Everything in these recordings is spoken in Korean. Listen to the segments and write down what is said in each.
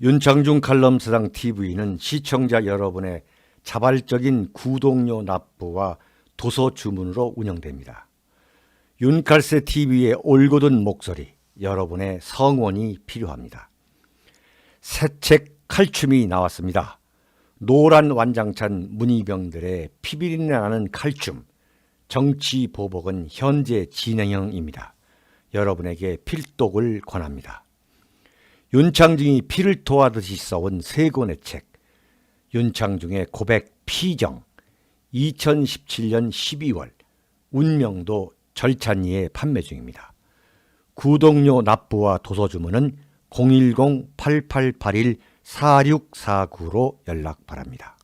윤창중 칼럼사상 TV는 시청자 여러분의 자발적인 구독료 납부와 도서 주문으로 운영됩니다. 윤칼세 TV의 올곧은 목소리, 여러분의 성원이 필요합니다. 새 책 칼춤이 나왔습니다. 노란 완장찬 문희병들의 피비린내 나는 칼춤, 정치 보복은 현재 진행형입니다. 여러분에게 필독을 권합니다. 윤창중이 피를 토하듯이 써온 세 권의 책, 윤창중의 고백 피정, 2017년 12월, 운명도 절찬리에 판매 중입니다. 구독료 납부와 도서 주문은 010-8881-4649로 연락 바랍니다.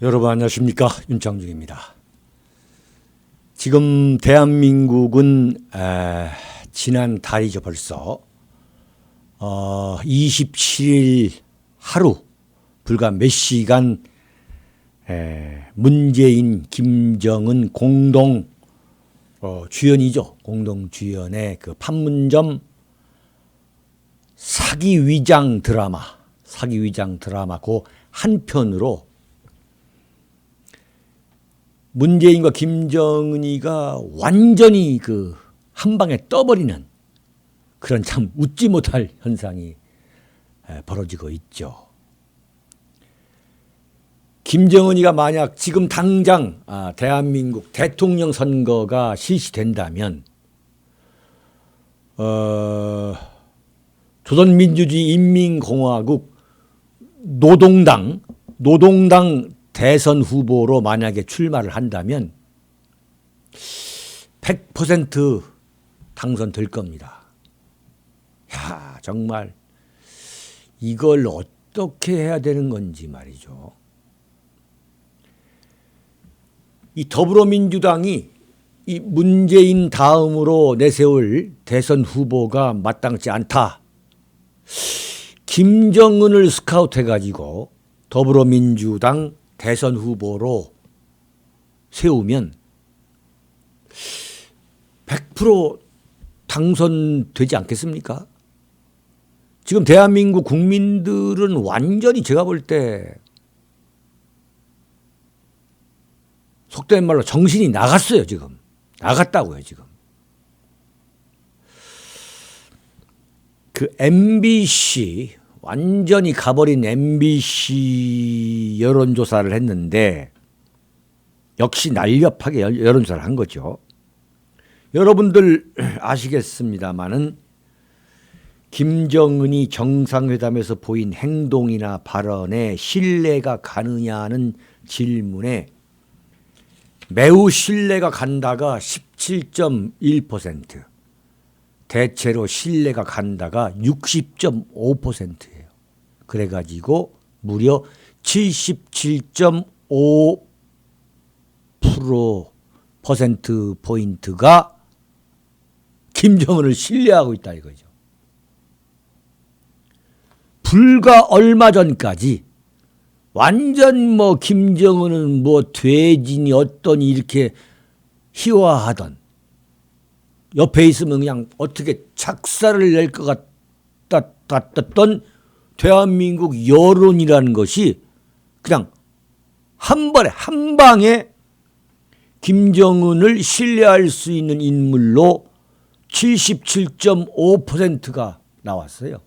여러분 안녕하십니까? 윤창중입니다. 지금 대한민국은 지난 달이죠 벌써 27일 하루 불과 몇 시간 문재인 김정은 공동 주연이죠. 공동 주연의 그 판문점 사기 위장 드라마 그 한편으로 문재인과 김정은이가 완전히 그 한 방에 떠버리는 그런 참 웃지 못할 현상이 벌어지고 있죠. 김정은이가 만약 지금 당장 대한민국 대통령 선거가 실시된다면 조선민주주의 인민공화국 노동당 대선 후보로 만약에 출마를 한다면 100% 당선될 겁니다. 야, 정말 이걸 어떻게 해야 되는 건지 말이죠. 이 더불어민주당이 이 문재인 다음으로 내세울 대선 후보가 마땅치 않다. 김정은을 스카우트해가지고 더불어민주당 대선 후보로 세우면 100% 당선되지 않겠습니까? 지금 대한민국 국민들은 완전히 제가 볼 때 속된 말로 정신이 나갔어요. 지금 나갔다고요. 지금 그 MBC 완전히 가버린 MBC 여론조사를 했는데 역시 날렵하게 여론조사를 한 거죠. 여러분들 아시겠습니다마는 김정은이 정상회담에서 보인 행동이나 발언에 신뢰가 가느냐는 질문에 매우 신뢰가 간다가 17.1%, 대체로 신뢰가 간다가 60.5%예요. 그래가지고 무려 77.5%포인트가 김정은을 신뢰하고 있다 이거죠. 불과 얼마 전까지 완전 김정은은 돼지니 어떠니 이렇게 희화하던, 옆에 있으면 그냥 어떻게 착살을 낼 것 같았던 대한민국 여론이라는 것이 그냥 한 번에 한 방에 김정은을 신뢰할 수 있는 인물로 77.5%가 나왔어요.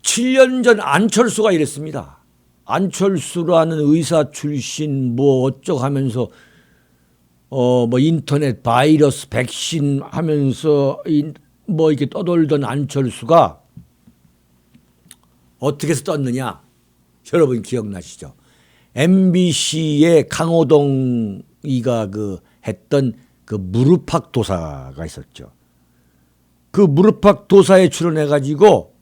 7년 전 안철수가 이랬습니다. 안철수라는 의사 출신 어쩌고 하면서 인터넷 바이러스 백신 하면서 이렇게 떠돌던 안철수가 어떻게 해서 떴느냐? 여러분 기억나시죠? MBC의 강호동이가 했던 무릎팍 도사가 있었죠. 그 무릎팍 도사에 출연해가지고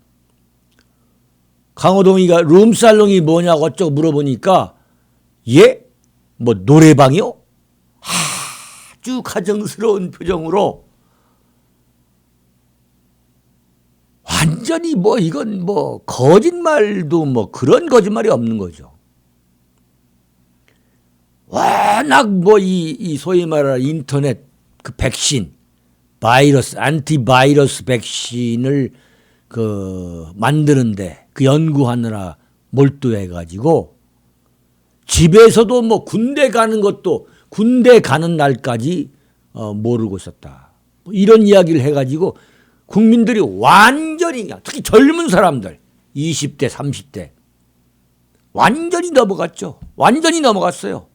강호동이가 룸살롱이 뭐냐고 어쩌고 물어보니까 예? 노래방이요? 아주 가정스러운 표정으로 완전히 이건 거짓말도 그런 거짓말이 없는 거죠. 워낙 이 소위 말하는 인터넷 그 백신, 바이러스, 안티바이러스 백신을 만드는데 그 연구하느라 몰두해가지고 집에서도 뭐 군대 가는 것도 군대 가는 날까지 모르고 있었다. 이런 이야기를 해가지고 국민들이 완전히 특히 젊은 사람들 20대, 30대 완전히 넘어갔죠. 완전히 넘어갔어요.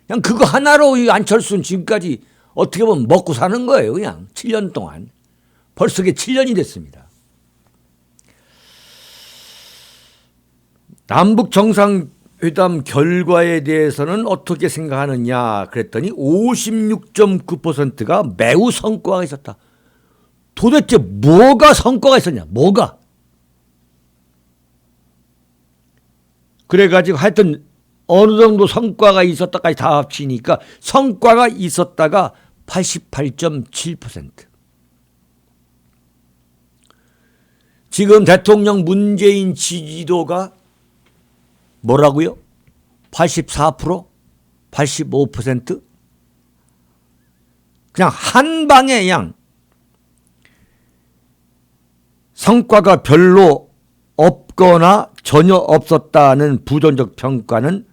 그냥 그거 하나로 이 안철수는 지금까지 어떻게 보면 먹고 사는 거예요. 그냥 7년 동안. 벌써 그게 7년이 됐습니다. 남북 정상회담 결과에 대해서는 어떻게 생각하느냐 그랬더니 56.9%가 매우 성과가 있었다. 도대체 뭐가 성과가 있었냐? 뭐가? 그래가지고 하여튼 어느 정도 성과가 있었다까지 다 합치니까 성과가 있었다가 88.7%. 지금 대통령 문재인 지지도가 뭐라고요? 84%? 85%? 그냥 한 방에 그냥 성과가 별로 없거나 전혀 없었다는 부정적 평가는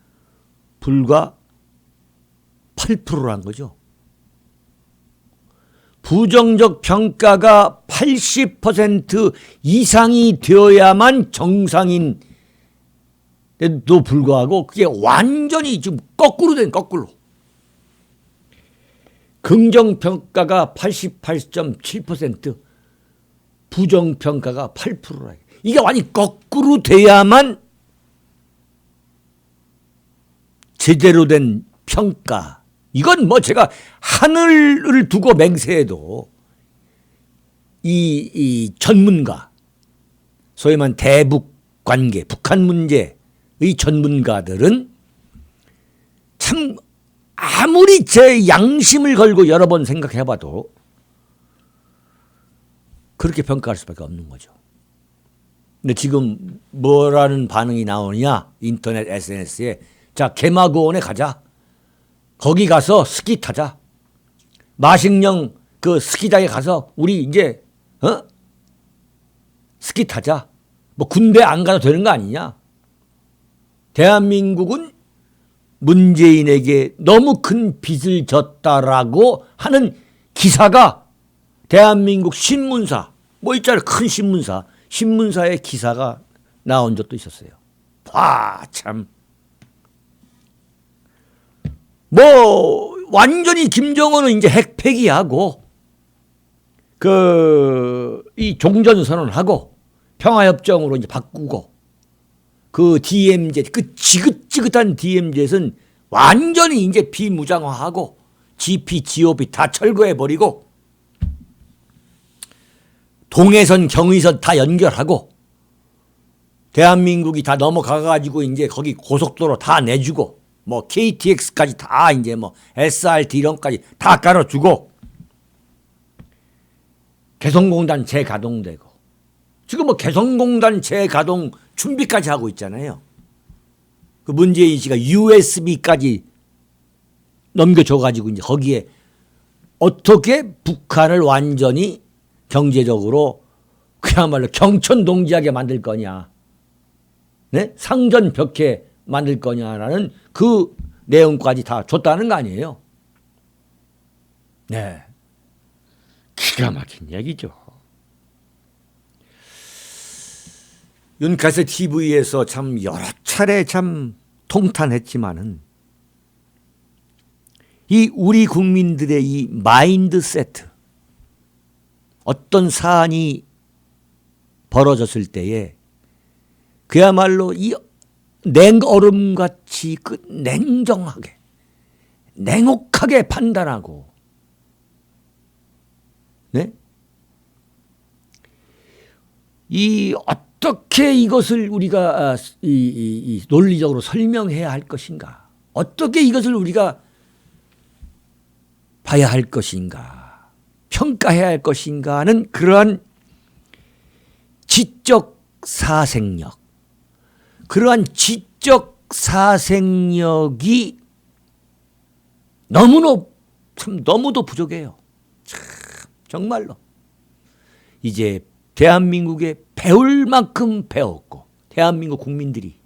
불과 8%란 거죠. 부정적 평가가 80% 이상이 되어야만 정상인에도 불구하고 그게 완전히 지금 거꾸로 된 거꾸로. 긍정평가가 88.7%, 부정평가가 8%라. 이게 완전히 거꾸로 돼야만 제대로 된 평가. 이건 뭐 제가 하늘을 두고 맹세해도 이 전문가, 소위 말하는 대북 관계, 북한 문제의 전문가들은 참 아무리 제 양심을 걸고 여러 번 생각해봐도 그렇게 평가할 수밖에 없는 거죠. 근데 지금 뭐라는 반응이 나오느냐? 인터넷 SNS에 자 개마고원에 가자. 거기 가서 스키 타자. 마식령 그 스키장에 가서 우리 이제 스키 타자. 뭐 군대 안 가도 되는 거 아니냐? 대한민국은 문재인에게 너무 큰 빚을 졌다라고 하는 기사가 대한민국 신문사 뭐 있잖아요. 큰 신문사의 기사가 나온 적도 있었어요. 참. 뭐 완전히 김정은은 이제 핵 폐기하고 이 종전선언하고 평화협정으로 이제 바꾸고 그 DMZ 그 지긋지긋한 DMZ는 완전히 이제 비무장화하고 GP, GOP 다 철거해 버리고 동해선, 경의선 다 연결하고 대한민국이 다 넘어가 가지고 이제 거기 고속도로 다 내주고 뭐 KTX까지 다 이제 뭐 SRT 이런까지 다 깔아주고 개성공단 재가동되고 지금 뭐 개성공단 재가동 준비까지 하고 있잖아요. 그 문재인 씨가 USB까지 넘겨줘가지고 이제 거기에 어떻게 북한을 완전히 경제적으로 그야말로 경천동지하게 만들 거냐, 네? 상전벽해 만들 거냐라는 그 내용까지 다 줬다는 거 아니에요. 네, 기가 막힌 얘기죠. 윤카세 TV에서 참 여러 차례 참 통탄했지만은 이 우리 국민들의 이 마인드 세트, 어떤 사안이 벌어졌을 때에 그야말로 이 냉얼음같이 그 냉정하게 냉혹하게 판단하고, 네? 이 어떻게 이것을 우리가 이 논리적으로 설명해야 할 것인가, 어떻게 이것을 우리가 봐야 할 것인가, 평가해야 할 것인가 하는 그러한 지적 사생력, 그러한 지적 사생력이 너무 참 너무도 부족해요. 참 정말로. 이제 대한민국에 배울 만큼 배웠고 대한민국 국민들이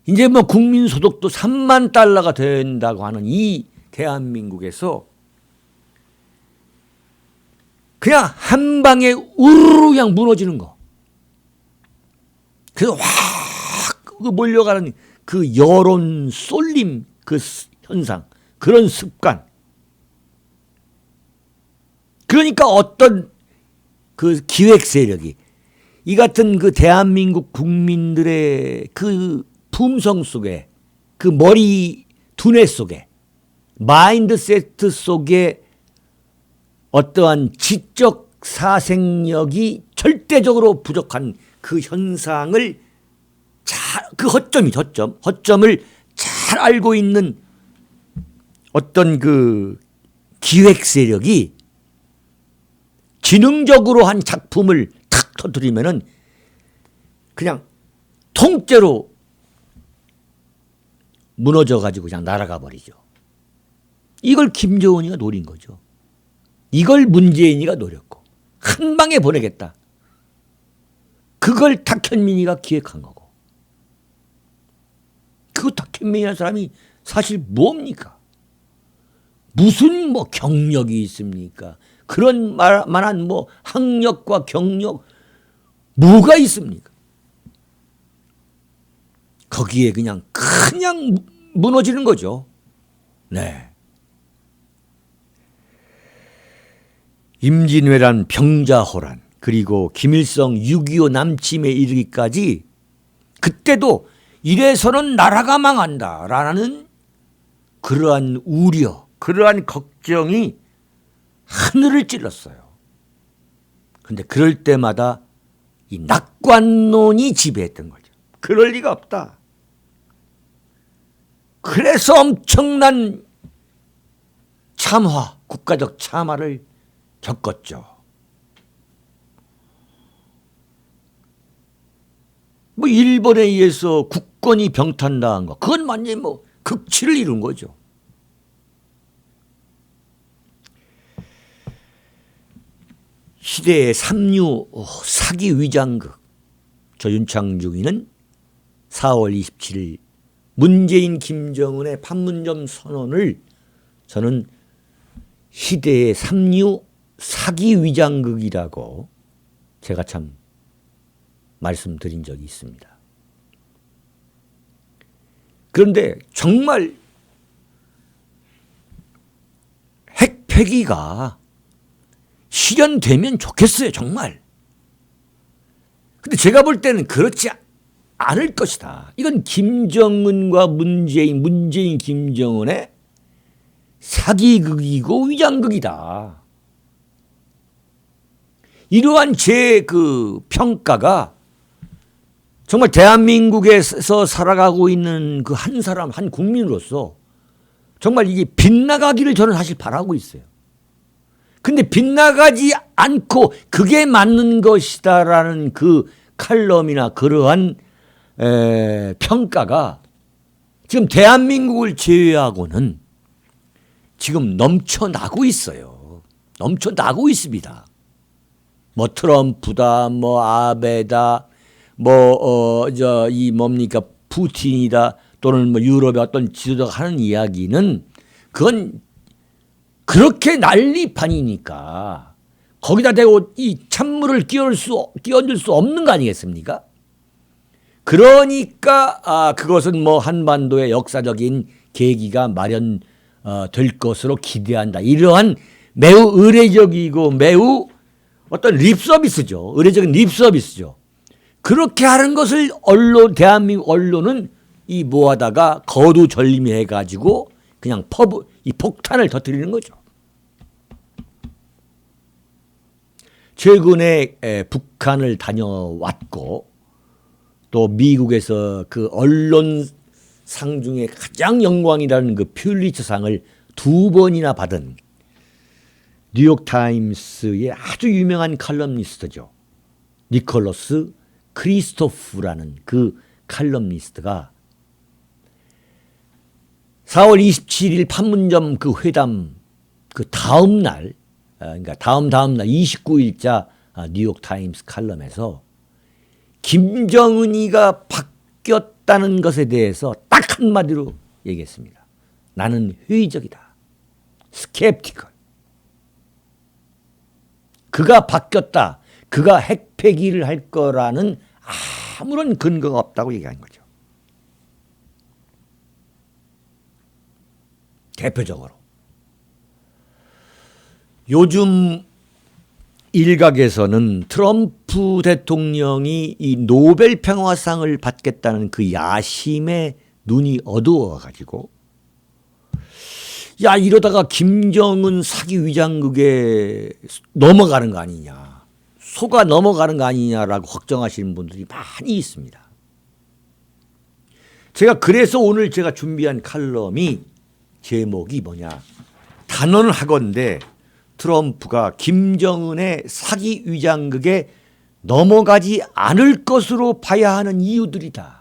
이제 뭐 국민소득도 3만 달러가 된다고 하는 이 대한민국에서 그냥 한 방에 우르르 그냥 무너지는 거. 그래서 확 몰려가는 그 여론 쏠림 그 현상, 그런 습관. 그러니까 어떤 그 기획 세력이 이 같은 그 대한민국 국민들의 그 품성 속에 그 머리 두뇌 속에 마인드세트 속에 어떠한 지적 사생력이 절대적으로 부족한 그 현상을 그 허점을 잘 알고 있는 어떤 그 기획 세력이 지능적으로 한 작품을 탁 터뜨리면은 그냥 통째로 무너져 가지고 그냥 날아가 버리죠. 이걸 김정은이가 노린 거죠. 이걸 문재인이가 노렸고 한 방에 보내겠다. 그걸 탁현민이가 기획한 거고. 그 탁현민이라는 사람이 사실 뭡니까? 무슨 뭐 경력이 있습니까? 그런 만한 뭐 학력과 경력 뭐가 있습니까? 거기에 그냥 무너지는 거죠. 네. 임진왜란 병자호란 그리고 김일성 6.25 남침에 이르기까지 그때도 이래서는 나라가 망한다라는 그러한 우려, 그러한 걱정이 하늘을 찔렀어요. 그런데 그럴 때마다 이 낙관론이 지배했던 거죠. 그럴 리가 없다. 그래서 엄청난 참화, 국가적 참화를 겪었죠. 뭐 일본에 의해서 국권이 병탄당한 거, 그건 완전히 뭐 극치를 이룬 거죠. 시대의 삼류 사기 위장극. 저 윤창중이는 4월 27일 문재인 김정은의 판문점 선언을 저는 시대의 삼류 사기 위장극이라고 제가 참 말씀드린 적이 있습니다. 그런데 정말 핵 폐기가 실현되면 좋겠어요. 정말. 근데 제가 볼 때는 그렇지 않을 것이다. 이건 김정은과 문재인 김정은의 사기극이고 위장극이다. 이러한 제 그 평가가 정말 대한민국에서 살아가고 있는 그 한 사람, 한 국민으로서 정말 이게 빗나가기를 저는 사실 바라고 있어요. 근데 빗나가지 않고 그게 맞는 것이다라는 그 칼럼이나 그러한 평가가 지금 대한민국을 제외하고는 지금 넘쳐나고 있어요. 넘쳐나고 있습니다. 뭐 트럼프다, 뭐 아베다, 푸틴이다, 또는 뭐 유럽의 어떤 지도자가 하는 이야기는 그건 그렇게 난리판이니까 거기다 대고 이 찬물을 끼얹을 수 없는 거 아니겠습니까? 그러니까 그것은 뭐 한반도의 역사적인 계기가 마련될 것으로 기대한다. 이러한 매우 의례적이고 매우 어떤 립서비스죠. 의례적인 립서비스죠. 그렇게 하는 것을 대한민국 언론은 이 뭐하다가 거두절림해 가지고 그냥 이 폭탄을 터뜨리는 거죠. 최근에 북한을 다녀왔고 또 미국에서 그 언론상 중에 가장 영광이라는 그 퓰리처상을 2번이나 받은 뉴욕타임스의 아주 유명한 칼럼니스트죠. 니콜러스 크리스토프라는 그 칼럼니스트가 4월 27일 판문점 그 회담 그 다음 날, 그러니까 다음 날 29일자 뉴욕 타임스 칼럼에서 김정은이가 바뀌었다는 것에 대해서 딱 한마디로 얘기했습니다. 나는 회의적이다. 스캡티컬. 그가 바뀌었다. 그가 핵폐기를 할 거라는 아무런 근거가 없다고 얘기한 거죠. 대표적으로. 요즘 일각에서는 트럼프 대통령이 이 노벨 평화상을 받겠다는 그 야심에 눈이 어두워가지고 야 이러다가 김정은 사기 위장극에 넘어가는 거 아니냐, 속아 넘어가는 거 아니냐라고 걱정하시는 분들이 많이 있습니다. 제가 그래서 오늘 제가 준비한 칼럼이 제목이 뭐냐, 단언하건대 트럼프가 김정은의 사기 위장극에 넘어가지 않을 것으로 봐야 하는 이유들이다.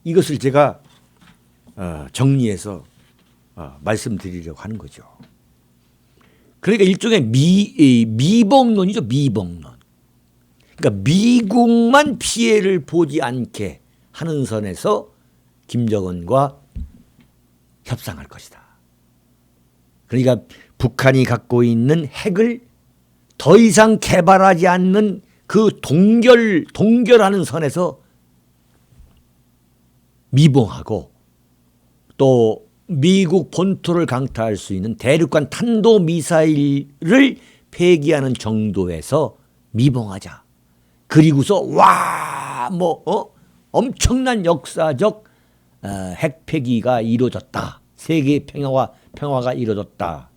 이것을 제가 정리해서 말씀드리려고 하는 거죠. 그러니까 일종의 미봉론이죠. 미봉론. 그러니까 미국만 피해를 보지 않게 하는 선에서 김정은과 협상할 것이다. 그러니까 북한이 갖고 있는 핵을 더 이상 개발하지 않는 그 동결하는 선에서 미봉하고 또 미국 본토를 강타할 수 있는 대륙간 탄도미사일을 폐기하는 정도에서 미봉하자. 그리고서 엄청난 역사적 핵 폐기가 이루어졌다. 세계 평화가 이루어졌다.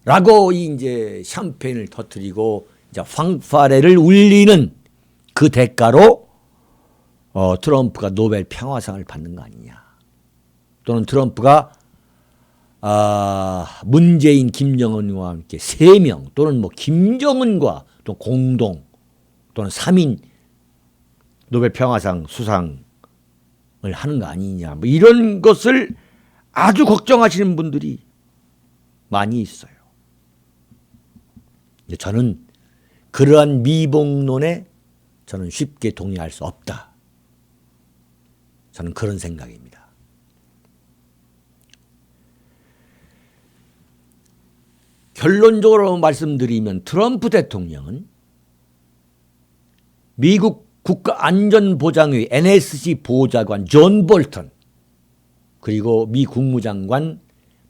라고 이제 샴페인을 터뜨리고 이제 황파레를 울리는 그 대가로 트럼프가 노벨 평화상을 받는 거 아니냐. 또는 트럼프가 문재인, 김정은과 함께 3명 또는 뭐 김정은과 또 공동 또는 3인 노벨 평화상 수상을 하는 거 아니냐. 뭐 이런 것을 아주 걱정하시는 분들이 많이 있어요. 저는 그러한 미봉론에 저는 쉽게 동의할 수 없다. 저는 그런 생각입니다. 결론적으로 말씀드리면 트럼프 대통령은 미국 국가안전보장회 NSC 보좌관 존 볼턴 그리고 미 국무장관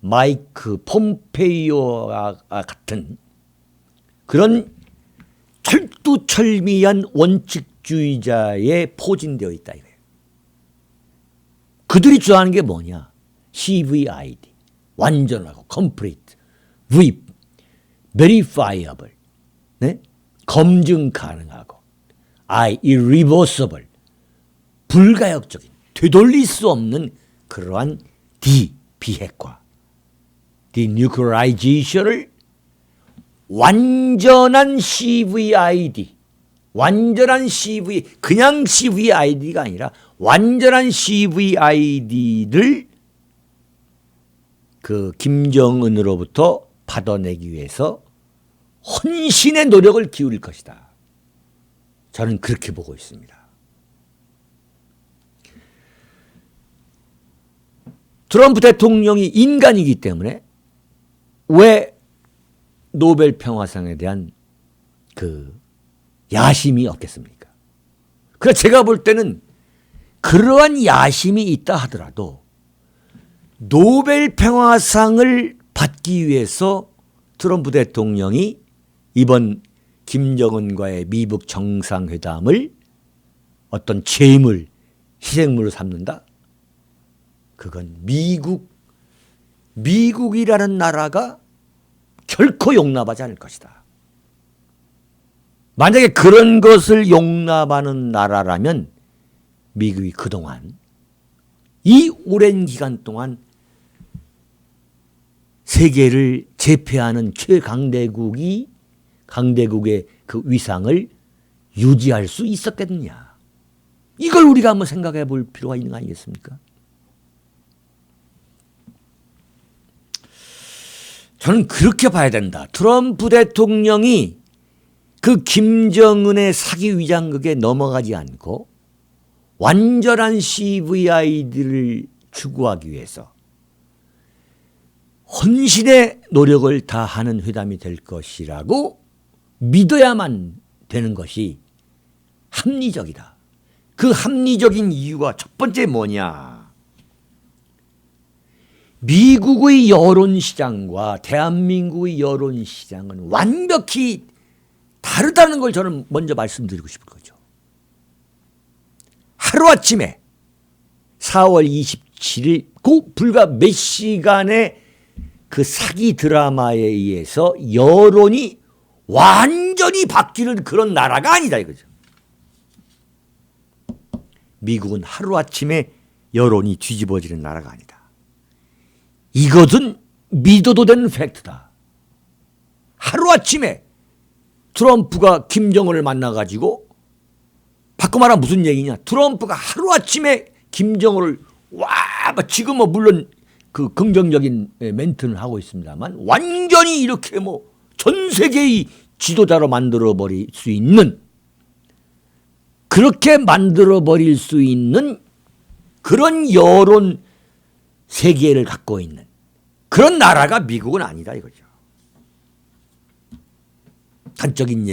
마이크 폼페이오와 같은 그런 철두철미한 원칙주의자에 포진되어 있다 이거예요. 그들이 주장하는 게 뭐냐? CVID, 완전하고 complete, verifiable, 네? 검증 가능하고, irreversible, 불가역적인, 되돌릴 수 없는 그러한 비핵화, denuclearization을 완전한 CVID, 그냥 CVID가 아니라 완전한 CVID를 그 김정은으로부터 받아내기 위해서 헌신의 노력을 기울일 것이다. 저는 그렇게 보고 있습니다. 트럼프 대통령이 인간이기 때문에 왜 노벨 평화상에 대한 그 야심이 없겠습니까? 그래서 제가 볼 때는 그러한 야심이 있다 하더라도 노벨 평화상을 받기 위해서 트럼프 대통령이 이번 김정은과의 미북 정상회담을 어떤 재물, 희생물로 삼는다? 그건 미국이라는 나라가 결코 용납하지 않을 것이다. 만약에 그런 것을 용납하는 나라라면 미국이 그동안 이 오랜 기간 동안 세계를 제패하는 강대국의 그 위상을 유지할 수 있었겠느냐. 이걸 우리가 한번 생각해 볼 필요가 있는 거 아니겠습니까? 저는 그렇게 봐야 된다. 트럼프 대통령이 그 김정은의 사기 위장극에 넘어가지 않고 완전한 CVI들을 추구하기 위해서 헌신의 노력을 다하는 회담이 될 것이라고 믿어야만 되는 것이 합리적이다. 그 합리적인 이유가 첫 번째 뭐냐? 미국의 여론시장과 대한민국의 여론시장은 완벽히 다르다는 걸 저는 먼저 말씀드리고 싶은 거죠. 하루아침에 4월 27일 그 불과 몇 시간의 그 사기 드라마에 의해서 여론이 완전히 바뀌는 그런 나라가 아니다 이거죠. 미국은 하루아침에 여론이 뒤집어지는 나라가 아니다. 이것은 믿어도 되는 팩트다. 하루아침에 트럼프가 김정은을 만나가지고 바꿔 말하면 무슨 얘기냐. 트럼프가 하루아침에 김정은을 지금 물론 그 긍정적인 멘트는 하고 있습니다만 완전히 이렇게 전 세계의 지도자로 만들어버릴 수 있는 그렇게 만들어버릴 수 있는 그런 여론 세계를 갖고 있는 그런 나라가 미국은 아니다 이거죠. 단적인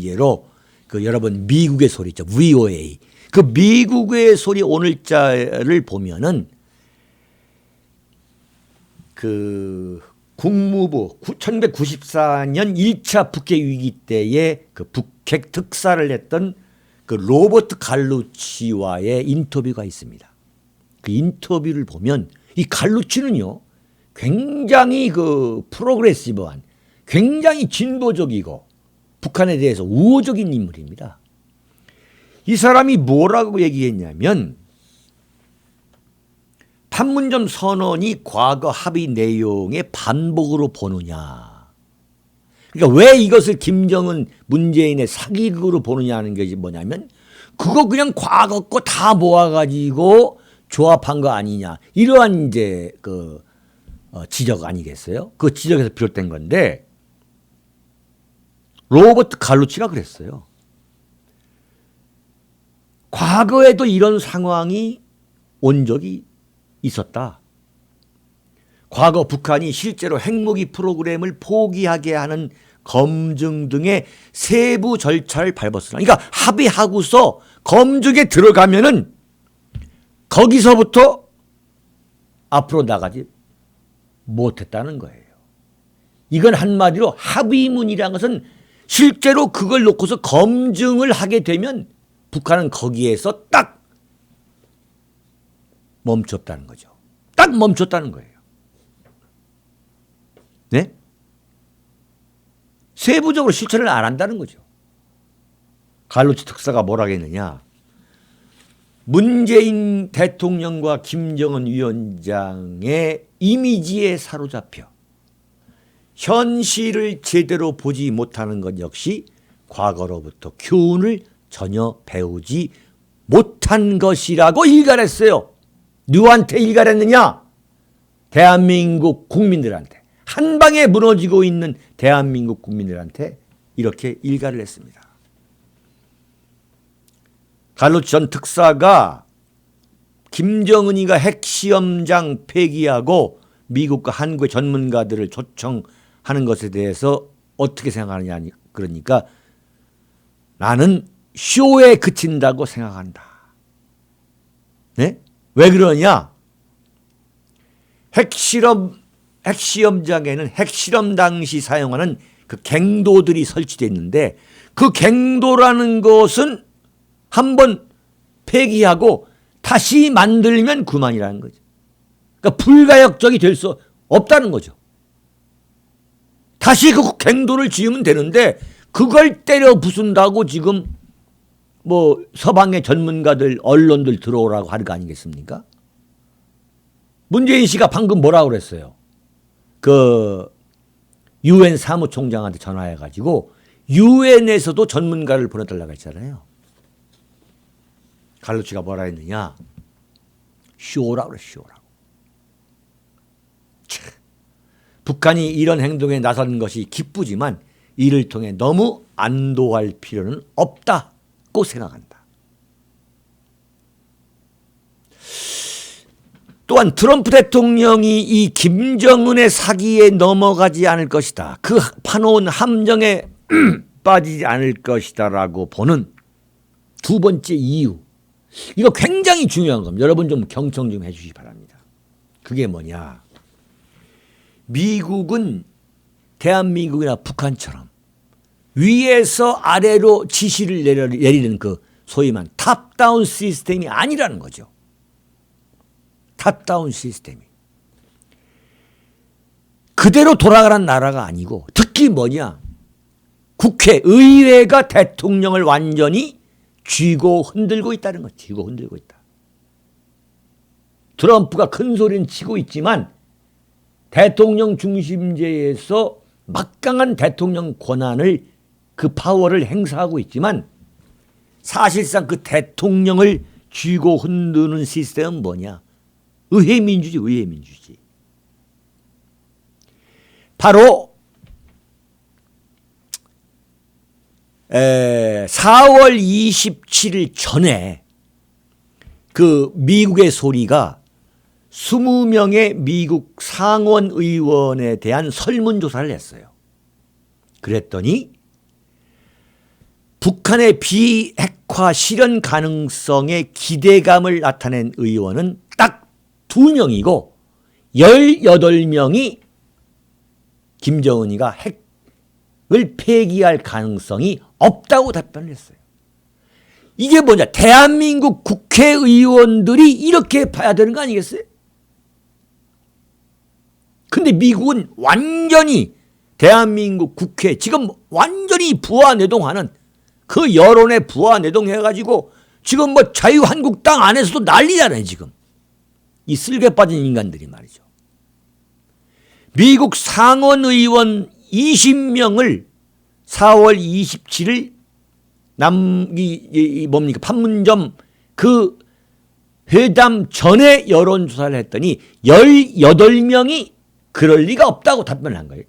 예로 그 여러분 미국의 소리 있죠. VOA. 그 미국의 소리 오늘자를 보면은 그 국무부 1994년 1차 북핵 위기 때에 그 북핵 특사를 했던 그 로버트 갈루치와의 인터뷰가 있습니다. 그 인터뷰를 보면 이 갈루치는요 굉장히 그 프로그레시브한 굉장히 진보적이고 북한에 대해서 우호적인 인물입니다. 이 사람이 뭐라고 얘기했냐면 판문점 선언이 과거 합의 내용의 반복으로 보느냐. 그러니까 왜 이것을 김정은 문재인의 사기극으로 보느냐는 게 뭐냐면 그거 그냥 과거 거 다 모아가지고 조합한 거 아니냐. 이러한 이제 그 지적 아니겠어요? 그 지적에서 비롯된 건데 로버트 갈루치가 그랬어요. 과거에도 이런 상황이 온 적이 있었다. 과거 북한이 실제로 핵무기 프로그램을 포기하게 하는 검증 등의 세부 절차를 밟았으나 그러니까 합의하고서 검증에 들어가면은 거기서부터 앞으로 나가지 못했다는 거예요. 이건 한마디로 합의문이라는 것은 실제로 그걸 놓고서 검증을 하게 되면 북한은 거기에서 딱 멈췄다는 거죠. 딱 멈췄다는 거예요. 네? 세부적으로 실천을 안 한다는 거죠. 갈루치 특사가 뭐라고 했느냐. 문재인 대통령과 김정은 위원장의 이미지에 사로잡혀 현실을 제대로 보지 못하는 것 역시 과거로부터 교훈을 전혀 배우지 못한 것이라고 일갈했어요. 누구한테 일갈했느냐? 대한민국 국민들한테. 한 방에 무너지고 있는 대한민국 국민들한테 이렇게 일갈을 했습니다. 갈루치 전 특사가 김정은이가 핵시험장 폐기하고 미국과 한국의 전문가들을 초청하는 것에 대해서 어떻게 생각하느냐. 그러니까 나는 쇼에 그친다고 생각한다. 네? 왜 그러냐? 핵시험장에는 핵실험 당시 사용하는 그 갱도들이 설치되어 있는데 그 갱도라는 것은 한번 폐기하고 다시 만들면 그만이라는 거죠. 그러니까 불가역적이 될 수 없다는 거죠. 다시 그 갱도를 지으면 되는데 그걸 때려 부순다고 지금 서방의 전문가들, 언론들 들어오라고 하는 거 아니겠습니까? 문재인 씨가 방금 뭐라고 그랬어요? 그 UN 사무총장한테 전화해가지고 UN에서도 전문가를 보내달라고 했잖아요. 갈루치가 뭐라 했느냐? 쇼라고 그래, 쇼라고. 북한이 이런 행동에 나선 것이 기쁘지만 이를 통해 너무 안도할 필요는 없다고 생각한다. 또한 트럼프 대통령이 이 김정은의 사기에 넘어가지 않을 것이다. 그 파놓은 함정에 빠지지 않을 것이다 라고 보는 두 번째 이유. 이거 굉장히 중요한 겁니다. 여러분 좀 경청 좀 해주시기 바랍니다. 그게 뭐냐. 미국은 대한민국이나 북한처럼 위에서 아래로 지시를 내리는 그 소위 말하는 탑다운 시스템이 아니라는 거죠. 탑다운 시스템이. 그대로 돌아가는 나라가 아니고 특히 뭐냐. 국회, 의회가 대통령을 완전히 쥐고 흔들고 있다는 거죠. 쥐고 흔들고 있다. 트럼프가 큰 소리는 치고 있지만 대통령 중심제에서 막강한 대통령 권한을 그 파워를 행사하고 있지만 사실상 그 대통령을 쥐고 흔드는 시스템은 뭐냐? 의회민주주의, 의회민주주의. 바로 4월 27일 전에 그 미국의 소리가 20명의 미국 상원 의원에 대한 설문조사를 했어요. 그랬더니 북한의 비핵화 실현 가능성에 기대감을 나타낸 의원은 딱 2명이고 18명이 김정은이가 핵을 폐기할 가능성이 없다고 답변을 했어요. 이게 뭐냐? 대한민국 국회의원들이 이렇게 봐야 되는 거 아니겠어요? 근데 미국은 완전히 대한민국 국회 지금 완전히 부하내동하는 그 여론에 부하내동해가지고 지금 뭐 자유한국당 안에서도 난리잖아요. 지금 이 쓸개 빠진 인간들이 말이죠. 미국 상원의원 20명을 4월 27일 뭡니까? 판문점 그 회담 전에 여론조사를 했더니 18명이 그럴 리가 없다고 답변을 한 거예요.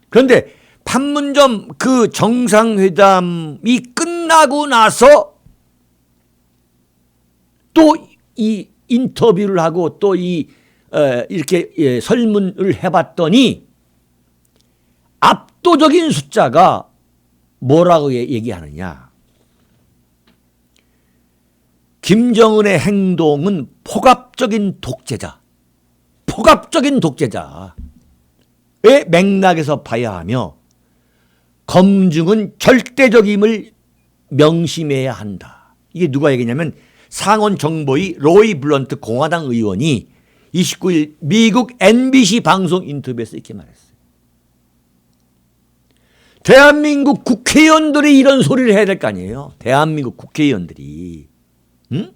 그런데 판문점 그 정상회담이 끝나고 나서 또 이 인터뷰를 하고 또 이렇게 설문을 해봤더니 압도적인 숫자가 뭐라고 얘기하느냐. 김정은의 행동은 포갑적인 독재자. 포갑적인 독재자의 맥락에서 봐야 하며 검증은 절대적임을 명심해야 한다. 이게 누가 얘기냐면 상원 정보위 로이 블런트 공화당 의원이 29일 미국 NBC 방송 인터뷰에서 이렇게 말했어요. 대한민국 국회의원들이 이런 소리를 해야 될 거 아니에요. 대한민국 국회의원들이. 응?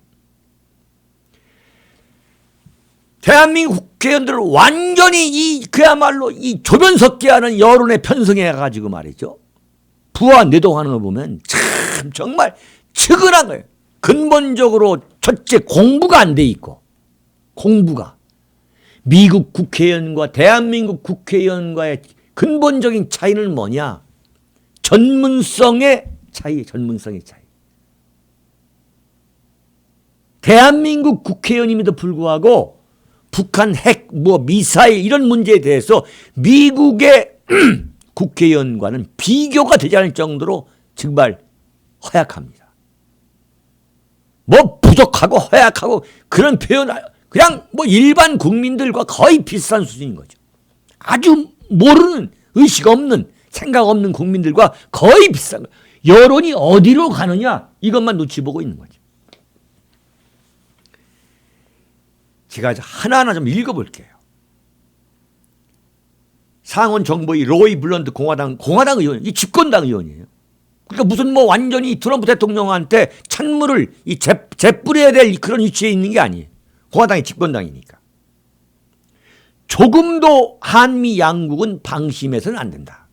대한민국 국회의원들을 완전히 그야말로 이 조변석계하는 여론에 편성해 가지고 말이죠. 부하내동하는 거 보면 참 정말 측은한 거예요. 근본적으로 첫째 공부가 안 돼 있고 공부가 미국 국회의원과 대한민국 국회의원과의 근본적인 차이는 뭐냐? 전문성의 차이, 전문성의 차이. 대한민국 국회의원임에도 불구하고 북한 핵, 미사일 이런 문제에 대해서 미국의 국회의원과는 비교가 되지 않을 정도로 정말 허약합니다. 부족하고 허약하고 그런 표현 그냥 일반 국민들과 거의 비슷한 수준인 거죠. 아주 모르는 의식 없는 생각 없는 국민들과 거의 비슷한 거예요. 여론이 어디로 가느냐 이것만 눈치 보고 있는 거죠. 제가 하나하나 좀 읽어볼게요. 상원 정보위 로이 블런트 공화당 의원, 이 집권당 의원이에요. 그러니까 무슨 완전히 트럼프 대통령한테 찬물을 재뿌려야 될 그런 위치에 있는 게 아니에요. 공화당이 집권당이니까. 조금도 한미 양국은 방심해서는 안 된다.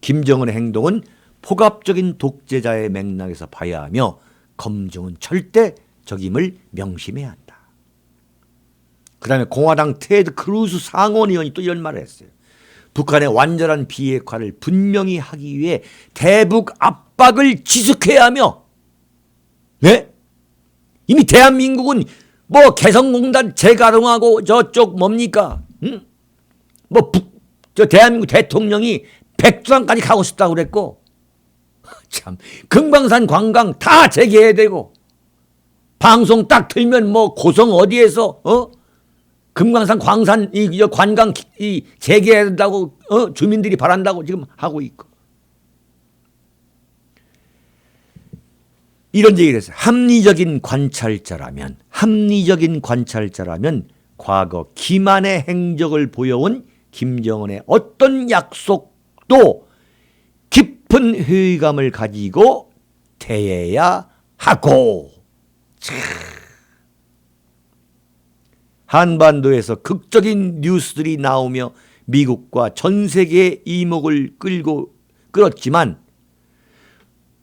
김정은의 행동은 포갑적인 독재자의 맥락에서 봐야 하며 검증은 절대적임을 명심해야 한다. 그다음에 공화당 테드 크루즈 상원의원이 또 이런 말을 했어요. 북한의 완전한 비핵화를 분명히 하기 위해 대북 압박을 지속해야 하며, 네? 이미 대한민국은 뭐 개성공단 재가동하고 저쪽 뭡니까? 응? 저 대한민국 대통령이 백두산까지 가고 싶다고 그랬고, 참 금강산 관광 다 재개해야 되고, 방송 딱 틀면 뭐 고성 어디에서 금강산 광산 관광 재개해야 된다고 주민들이 바란다고 지금 하고 있고, 이런 얘기를 했어요. 합리적인 관찰자라면 과거 기만의 행적을 보여온 김정은의 어떤 약속도 깊은 회의감을 가지고 대해야 하고, 한반도에서 극적인 뉴스들이 나오며 미국과 전 세계의 이목을 끌었지만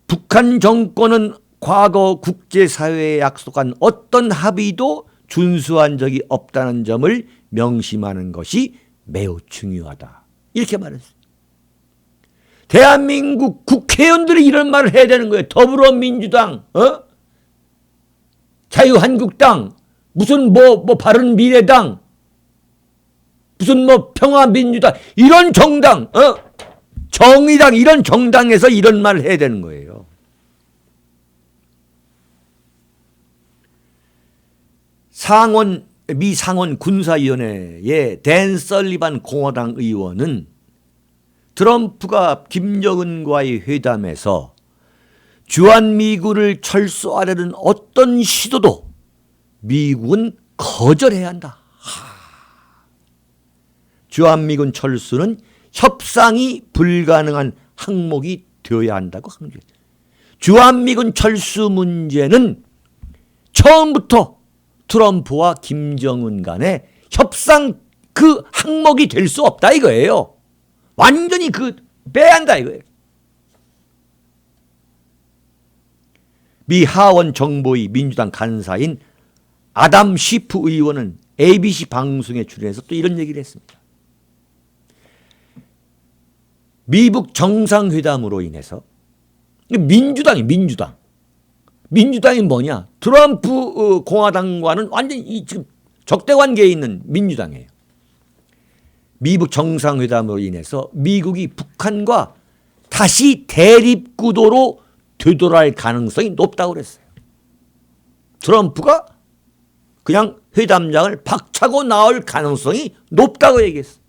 북한 정권은 과거 국제사회에 약속한 어떤 합의도 준수한 적이 없다는 점을 명심하는 것이 매우 중요하다. 이렇게 말했어요. 대한민국 국회의원들이 이런 말을 해야 되는 거예요. 더불어민주당, 자유한국당, 무슨 바른미래당, 무슨 평화민주당, 이런 정당, 정의당, 이런 정당에서 이런 말을 해야 되는 거예요. 미 상원 군사위원회의 댄 설리반 공화당 의원은 트럼프가 김정은과의 회담에서 주한미군을 철수하려는 어떤 시도도 미국은 거절해야 한다. 주한미군 철수는 협상이 불가능한 항목이 되어야 한다고 강조했다. 주한미군 철수 문제는 처음부터 트럼프와 김정은 간의 협상 그 항목이 될 수 없다 이거예요. 완전히 빼야 한다 이거예요. 미 하원 정보위 민주당 간사인 아담 시프 의원은 ABC 방송에 출연해서 또 이런 얘기를 했습니다. 미북 정상회담으로 인해서 민주당이 뭐냐? 트럼프 공화당과는 완전히 지금 적대관계에 있는 민주당이에요. 미북 정상회담으로 인해서 미국이 북한과 다시 대립구도로 되돌아갈 가능성이 높다고 그랬어요. 트럼프가 그냥 회담장을 박차고 나올 가능성이 높다고 얘기했어요.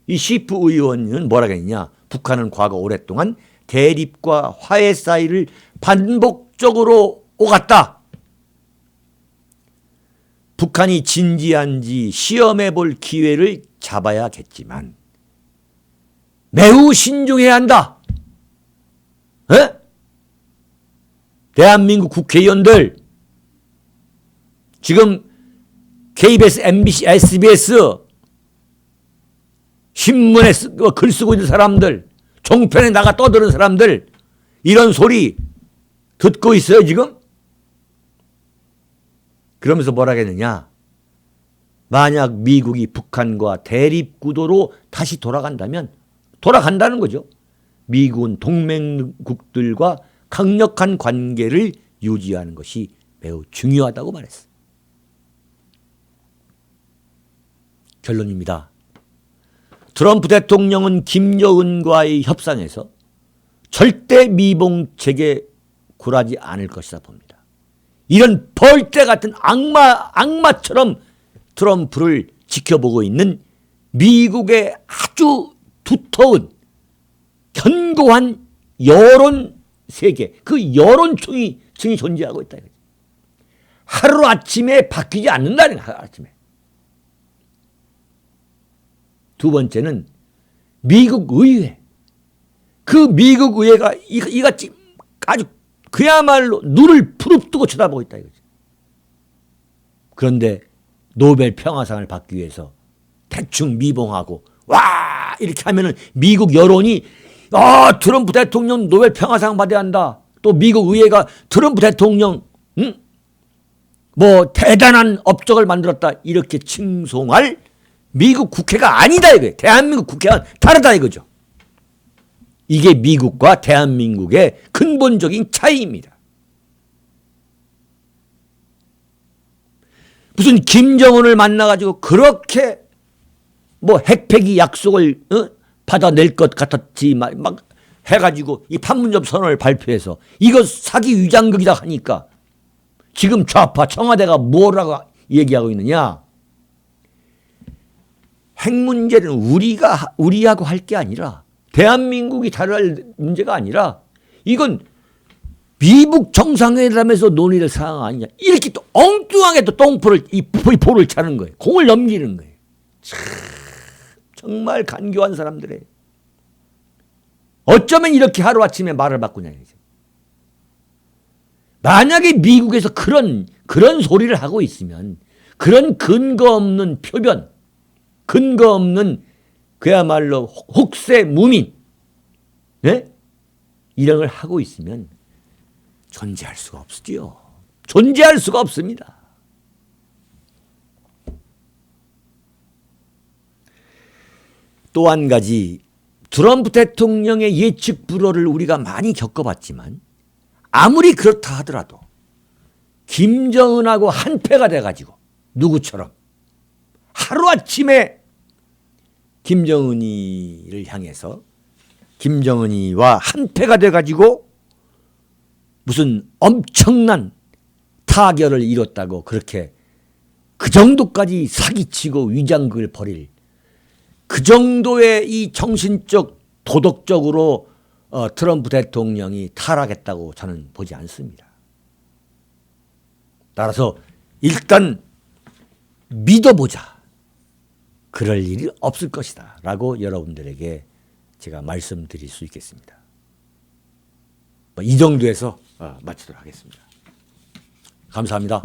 이 시프 의원은 뭐라고 했냐? 북한은 과거 오랫동안 대립과 화해 사이를 반복적으로 오갔다. 북한이 진지한지 시험해 볼 기회를 잡아야겠지만 매우 신중해야 한다. 대한민국 국회의원들, 지금 KBS, MBC, SBS 신문에 글 쓰고 있는 사람들, 종편에 나가 떠드는 사람들, 이런 소리 듣고 있어요 지금? 그러면서 뭐라 했느냐? 만약 미국이 북한과 대립구도로 다시 돌아간다는 거죠. 미국은 동맹국들과 강력한 관계를 유지하는 것이 매우 중요하다고 말했어요. 결론입니다. 트럼프 대통령은 김정은과의 협상에서 절대 미봉책에 굴하지 않을 것이다 봅니다. 이런 벌떼 같은 악마처럼 트럼프를 지켜보고 있는 미국의 아주 두터운 견고한 여론 세계, 그 여론층이 존재하고 있다. 하루아침에 바뀌지 않는다는 거예요. 하루아침에. 두 번째는 미국 의회. 그 미국 의회가 이같이 아주 그야말로 눈을 부릅뜨고 쳐다보고 있다 이거지. 그런데 노벨 평화상을 받기 위해서 대충 미봉하고 와 이렇게 하면은 미국 여론이 트럼프 대통령 노벨 평화상 받아야 한다. 또 미국 의회가 트럼프 대통령 뭐 대단한 업적을 만들었다 이렇게 칭송할 미국 국회가 아니다 이거예요. 대한민국 국회가 다르다 이거죠. 이게 미국과 대한민국의 근본적인 차이입니다. 무슨 김정은을 만나가지고 그렇게 뭐 핵폐기 약속을 받아낼 것 같았지 막 해가지고 이 판문점 선언을 발표해서 이거 사기 위장극이다 하니까 지금 좌파 청와대가 뭐라고 얘기하고 있느냐. 핵 문제는 우리하고 할 게 아니라 대한민국이 다룰 문제가 아니라 이건 미국 정상회담에서 논의될 사항 아니냐. 이렇게 또 엉뚱하게 또 똥포를 이 포를 차는 거예요. 공을 넘기는 거예요. 참, 정말 간교한 사람들이에요. 어쩌면 이렇게 하루아침에 말을 바꾸냐. 만약에 미국에서 그런 소리를 하고 있으면 그런 근거 없는 표변, 근거 없는 그야말로 혹세 무민, 네? 이런 걸 하고 있으면 존재할 수가 없지요. 존재할 수가 없습니다. 또 한 가지 트럼프 대통령의 예측 불허를 우리가 많이 겪어봤지만 아무리 그렇다 하더라도 김정은하고 한패가 돼가지고 누구처럼 하루아침에 김정은이를 향해서 김정은이와 한패가 돼가지고 무슨 엄청난 타결을 이뤘다고 그렇게 그 정도까지 사기치고 위장극을 벌일 그 정도의 이 정신적 도덕적으로 트럼프 대통령이 타락했다고 저는 보지 않습니다. 따라서 일단 믿어보자. 그럴 일이 없을 것이다 라고 여러분들에게 제가 말씀드릴 수 있겠습니다. 이 정도에서 마치도록 하겠습니다. 감사합니다.